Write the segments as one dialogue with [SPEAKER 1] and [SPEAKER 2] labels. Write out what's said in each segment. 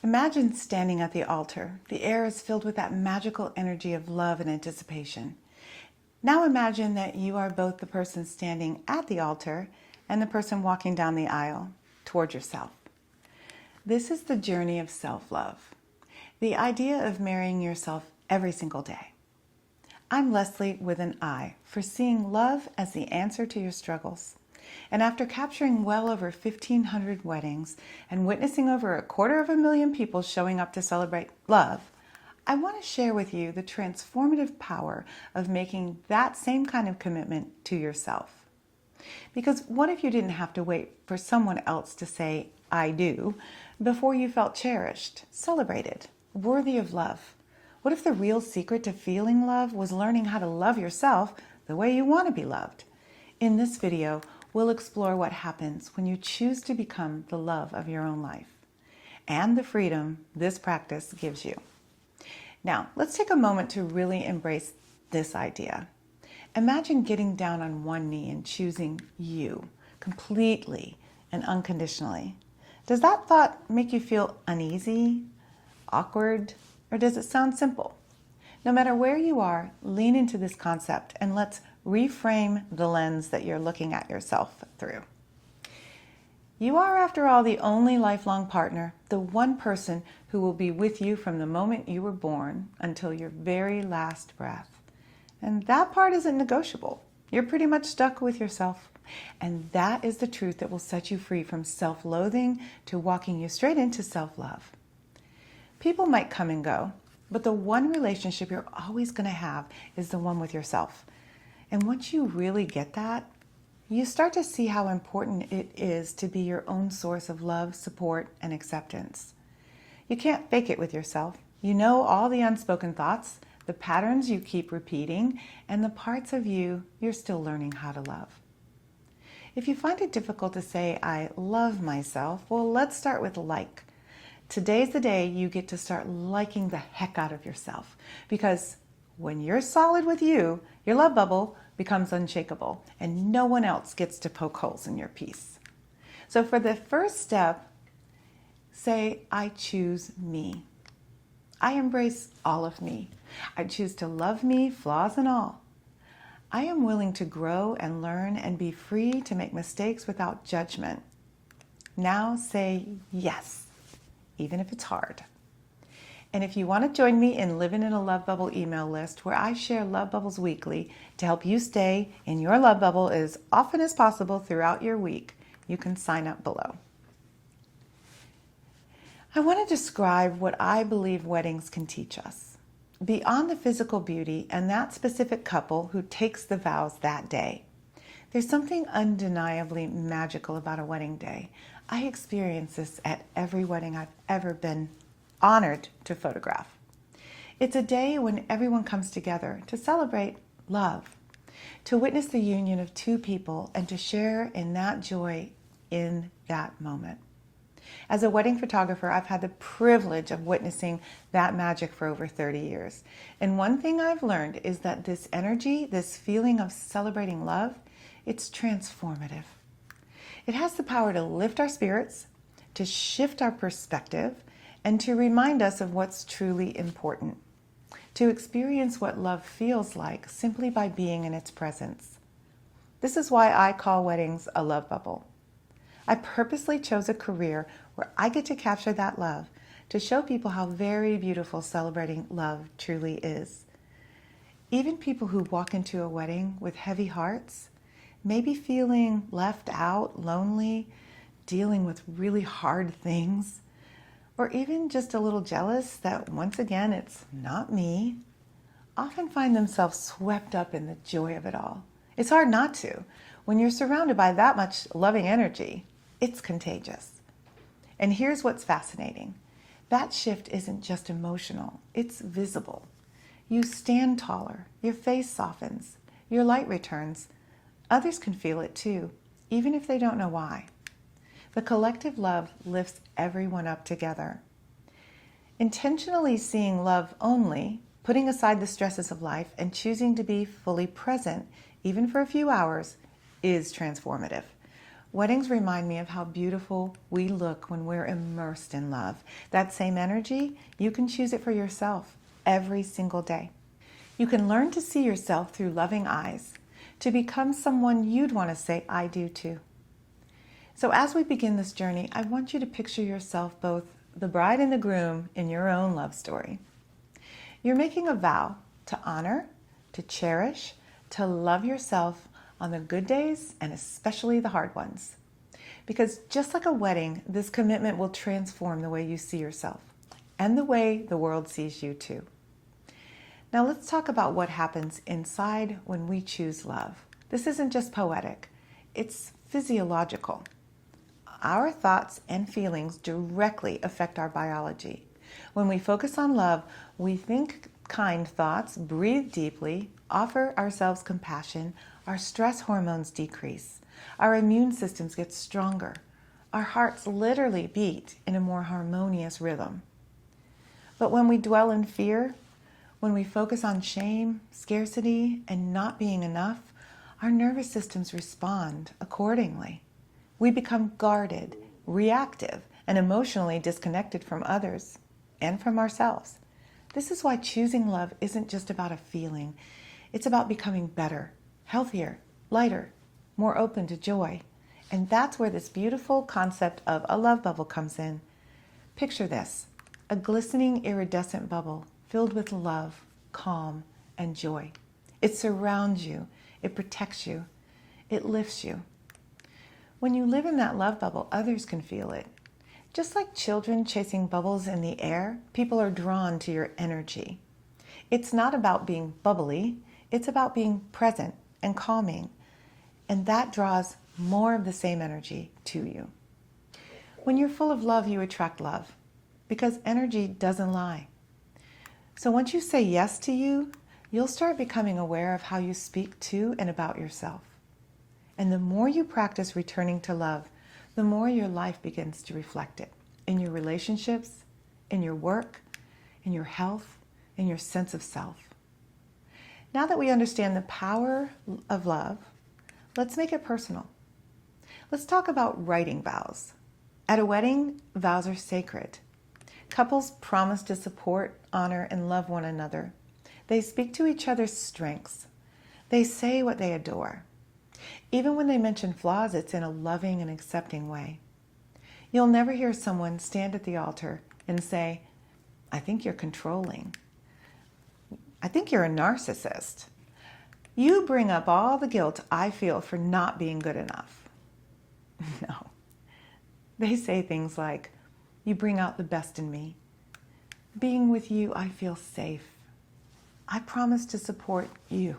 [SPEAKER 1] Imagine standing at the altar. The air is filled with that magical energy of love and anticipation. Now imagine that you are both the person standing at the altar and the person walking down the aisle toward yourself. This is the journey of self-love, the idea of marrying yourself every single day. I'm Leslie with an I for seeing love as the answer to your struggles. And after capturing well over 1,500 weddings and witnessing over 250,000 people showing up to celebrate love, I want to share with you the transformative power of making that same kind of commitment to yourself. Because what if you didn't have to wait for someone else to say, I do, before you felt cherished, celebrated, worthy of love? What if the real secret to feeling love was learning how to love yourself the way you want to be loved? In this video, we'll explore what happens when you choose to become the love of your own life and the freedom this practice gives you. Now, let's take a moment to really embrace this idea. Imagine getting down on one knee and choosing you completely and unconditionally. Does that thought make you feel uneasy, awkward, or does it sound simple? No matter where you are, lean into this concept and let's reframe the lens that you're looking at yourself through. You are, after all, the only lifelong partner, the one person who will be with you from the moment you were born until your very last breath. And that part isn't negotiable. You're pretty much stuck with yourself. And that is the truth that will set you free from self-loathing to walking you straight into self-love. People might come and go, but the one relationship you're always going to have is the one with yourself. And once you really get that, you start to see how important it is to be your own source of love, support, and acceptance. You can't fake it with yourself. You know all the unspoken thoughts, the patterns you keep repeating, and the parts of you you're still learning how to love. If you find it difficult to say, I love myself, well, let's start with like. Today's the day you get to start liking the heck out of yourself, because when you're solid with you, your love bubble becomes unshakable and no one else gets to poke holes in your peace. So for the first step, say, I choose me. I embrace all of me. I choose to love me, flaws and all. I am willing to grow and learn and be free to make mistakes without judgment. Now say yes, even if it's hard. And if you want to join me in Living in a Love Bubble email list where I share love bubbles weekly to help you stay in your love bubble as often as possible throughout your week, you can sign up below. I want to describe what I believe weddings can teach us. Beyond the physical beauty and that specific couple who takes the vows that day, there's something undeniably magical about a wedding day. I experience this at every wedding I've ever been honored to photograph. It's a day when everyone comes together to celebrate love, to witness the union of two people and to share in that joy in that moment. As a wedding photographer, I've had the privilege of witnessing that magic for over 30 years. And one thing I've learned is that this energy, this feeling of celebrating love, it's transformative. It has the power to lift our spirits, to shift our perspective, and to remind us of what's truly important, to experience what love feels like simply by being in its presence. This is why I call weddings a love bubble. I purposely chose a career where I get to capture that love, to show people how very beautiful celebrating love truly is. Even people who walk into a wedding with heavy hearts, maybe feeling left out, lonely, dealing with really hard things, or even just a little jealous that once again it's not me, often find themselves swept up in the joy of it all. It's hard not to. When you're surrounded by that much loving energy, it's contagious. And here's what's fascinating. That shift isn't just emotional, it's visible. You stand taller, your face softens, your light returns. Others can feel it too, even if they don't know why. The collective love lifts everyone up together. Intentionally seeing love only, putting aside the stresses of life and choosing to be fully present, even for a few hours, is transformative. Weddings remind me of how beautiful we look when we're immersed in love. That same energy, you can choose it for yourself every single day. You can learn to see yourself through loving eyes, to become someone you'd want to say, I do too. So as we begin this journey, I want you to picture yourself both the bride and the groom in your own love story. You're making a vow to honor, to cherish, to love yourself on the good days and especially the hard ones. Because just like a wedding, this commitment will transform the way you see yourself and the way the world sees you too. Now let's talk about what happens inside when we choose love. This isn't just poetic, it's physiological. Our thoughts and feelings directly affect our biology. When we focus on love, we think kind thoughts, breathe deeply, offer ourselves compassion, our stress hormones decrease, our immune systems get stronger, our hearts literally beat in a more harmonious rhythm. But when we dwell in fear, when we focus on shame, scarcity, and not being enough, our nervous systems respond accordingly. We become guarded, reactive, and emotionally disconnected from others and from ourselves. This is why choosing love isn't just about a feeling. It's about becoming better, healthier, lighter, more open to joy. And that's where this beautiful concept of a love bubble comes in. Picture this, a glistening iridescent bubble filled with love, calm, and joy. It surrounds you, it protects you, it lifts you. When you live in that love bubble, others can feel it. Just like children chasing bubbles in the air, people are drawn to your energy. It's not about being bubbly, it's about being present and calming. And that draws more of the same energy to you. When you're full of love, you attract love, because energy doesn't lie. So once you say yes to you, you'll start becoming aware of how you speak to and about yourself. And the more you practice returning to love, the more your life begins to reflect it in your relationships, in your work, in your health, in your sense of self. Now that we understand the power of love, let's make it personal. Let's talk about writing vows. At a wedding, vows are sacred. Couples promise to support, honor, and love one another. They speak to each other's strengths. They say what they adore. Even when they mention flaws, it's in a loving and accepting way. You'll never hear someone stand at the altar and say, I think you're controlling. I think you're a narcissist. You bring up all the guilt I feel for not being good enough. No. They say things like, you bring out the best in me. Being with you, I feel safe. I promise to support you.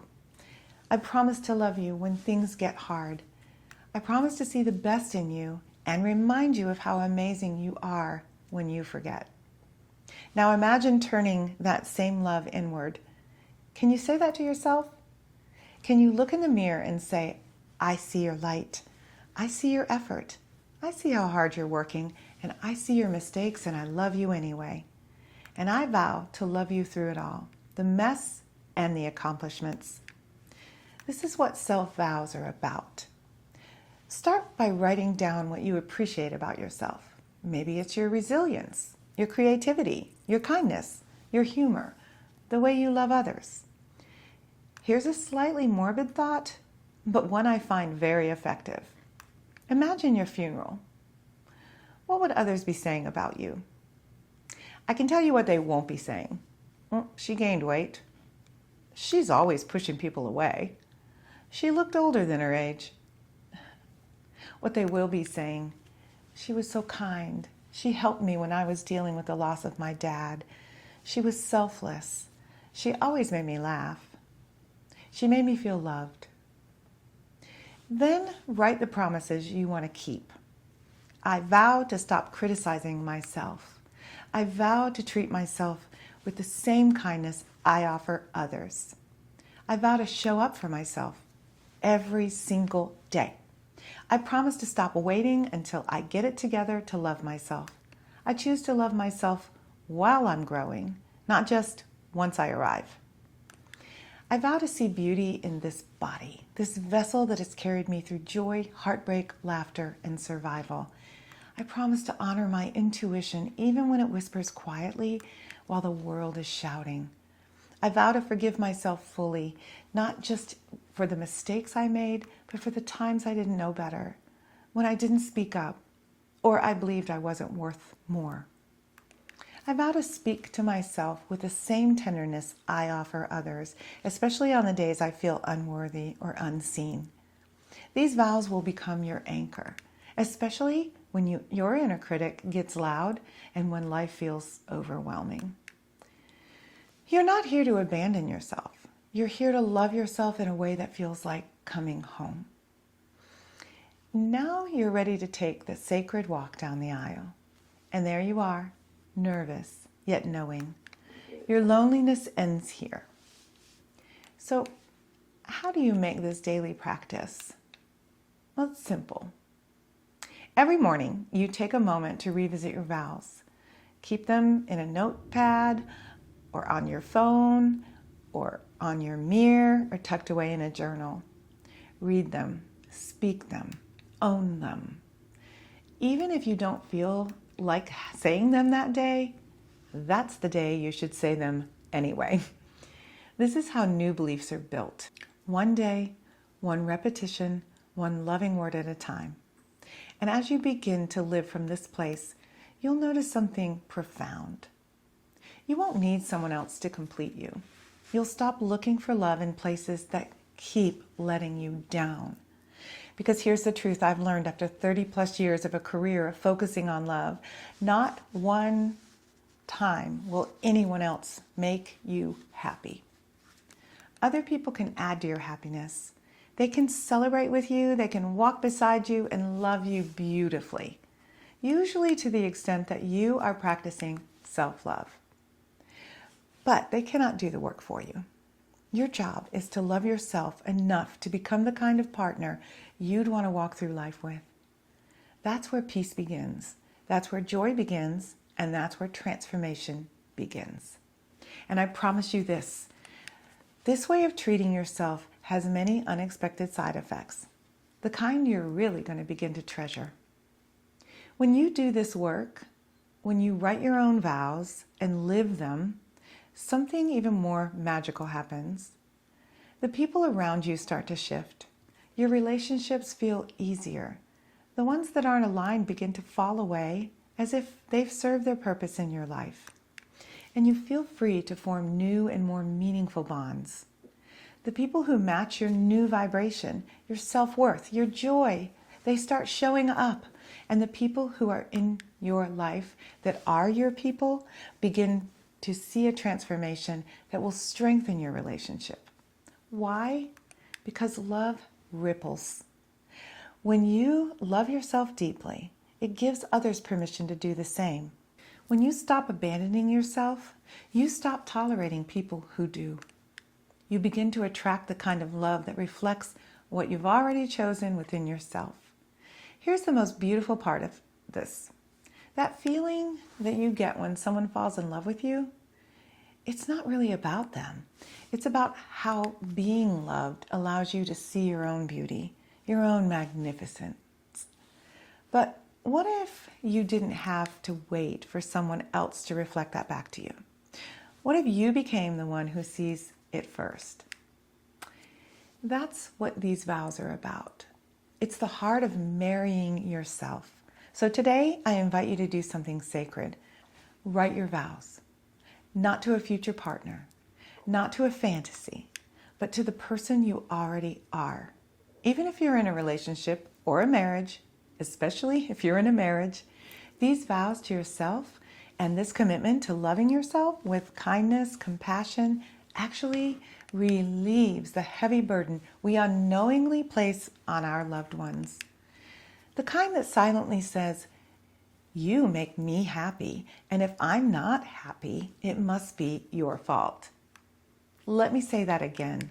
[SPEAKER 1] I promise to love you when things get hard. I promise to see the best in you and remind you of how amazing you are when you forget. Now imagine turning that same love inward. Can you say that to yourself? Can you look in the mirror and say, I see your light. I see your effort. I see how hard you're working, and I see your mistakes, and I love you anyway. And I vow to love you through it all, the mess and the accomplishments. This is what self-vows are about. Start by writing down what you appreciate about yourself. Maybe it's your resilience, your creativity, your kindness, your humor, the way you love others. Here's a slightly morbid thought, but one I find very effective. Imagine your funeral. What would others be saying about you? I can tell you what they won't be saying. She gained weight. She's always pushing people away. She looked older than her age. What they will be saying, she was so kind. She helped me when I was dealing with the loss of my dad. She was selfless. She always made me laugh. She made me feel loved. Then write the promises you want to keep. I vow to stop criticizing myself. I vow to treat myself with the same kindness I offer others. I vow to show up for myself every single day. I promise to stop waiting until I get it together to love myself. I choose to love myself while I'm growing, not just once I arrive. I vow to see beauty in this body, this vessel that has carried me through joy, heartbreak, laughter, and survival. I promise to honor my intuition even when it whispers quietly while the world is shouting. I vow to forgive myself fully, not just for the mistakes I made, but for the times I didn't know better, when I didn't speak up, or I believed I wasn't worth more. I vow to speak to myself with the same tenderness I offer others, especially on the days I feel unworthy or unseen. These vows will become your anchor, especially when your inner critic gets loud and when life feels overwhelming. You're not here to abandon yourself. You're here to love yourself in a way that feels like coming home. Now you're ready to take the sacred walk down the aisle. And there you are, nervous, yet knowing. Your loneliness ends here. So, how do you make this daily practice? Well, it's simple. Every morning, you take a moment to revisit your vows. Keep them in a notepad, or on your phone, or on your mirror, or tucked away in a journal. Read them, speak them, own them. Even if you don't feel like saying them that day, that's the day you should say them anyway. This is how new beliefs are built. One day, one repetition, one loving word at a time. And as you begin to live from this place, you'll notice something profound. You won't need someone else to complete you. You'll stop looking for love in places that keep letting you down. Because here's the truth I've learned after 30 plus years of a career of focusing on love. Not one time will anyone else make you happy. Other people can add to your happiness. They can celebrate with you, they can walk beside you and love you beautifully. Usually to the extent that you are practicing self-love. But they cannot do the work for you. Your job is to love yourself enough to become the kind of partner you'd want to walk through life with. That's where peace begins. That's where joy begins. And that's where transformation begins. And I promise you this way of treating yourself has many unexpected side effects, the kind you're really going to begin to treasure. When you do this work, when you write your own vows and live them, something even more magical happens. The people around you start to shift. Your relationships feel easier. The ones that aren't aligned begin to fall away as if they've served their purpose in your life. And you feel free to form new and more meaningful bonds. The people who match your new vibration, your self-worth, your joy, they start showing up. And the people who are in your life that are your people begin to see a transformation that will strengthen your relationship. Why? Because love ripples. When you love yourself deeply, it gives others permission to do the same. When you stop abandoning yourself, you stop tolerating people who do. You begin to attract the kind of love that reflects what you've already chosen within yourself. Here's the most beautiful part of this. That feeling that you get when someone falls in love with you, it's not really about them. It's about how being loved allows you to see your own beauty, your own magnificence. But what if you didn't have to wait for someone else to reflect that back to you? What if you became the one who sees it first? That's what these vows are about. It's the heart of marrying yourself. So today, I invite you to do something sacred. Write your vows. Not to a future partner, not to a fantasy, but to the person you already are. Even if you're in a relationship or a marriage, especially if you're in a marriage, these vows to yourself and this commitment to loving yourself with kindness, compassion, actually relieves the heavy burden we unknowingly place on our loved ones. The kind that silently says, "You make me happy, and if I'm not happy, it must be your fault." Let me say that again.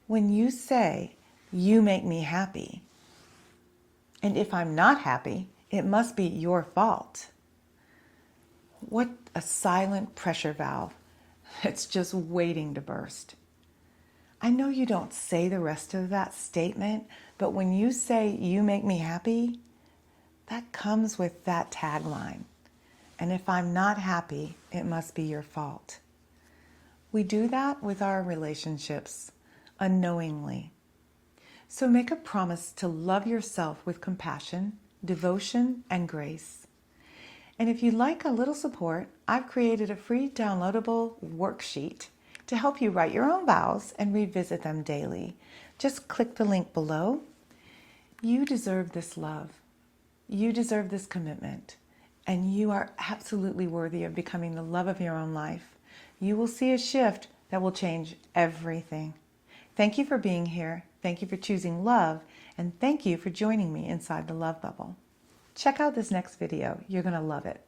[SPEAKER 1] When you say, "You make me happy, and if I'm not happy, it must be your fault," what a silent pressure valve. It's just waiting to burst. I know you don't say the rest of that statement, but when you say, "You make me happy," that comes with that tagline. And if I'm not happy, it must be your fault. We do that with our relationships unknowingly. So make a promise to love yourself with compassion, devotion, and grace. And if you'd like a little support, I've created a free downloadable worksheet to help you write your own vows and revisit them daily. Just click the link below. You deserve this love. You deserve this commitment. And you are absolutely worthy of becoming the love of your own life. You will see a shift that will change everything. Thank you for being here. Thank you for choosing love. And thank you for joining me inside the Love Bubble. Check out this next video. You're going to love it.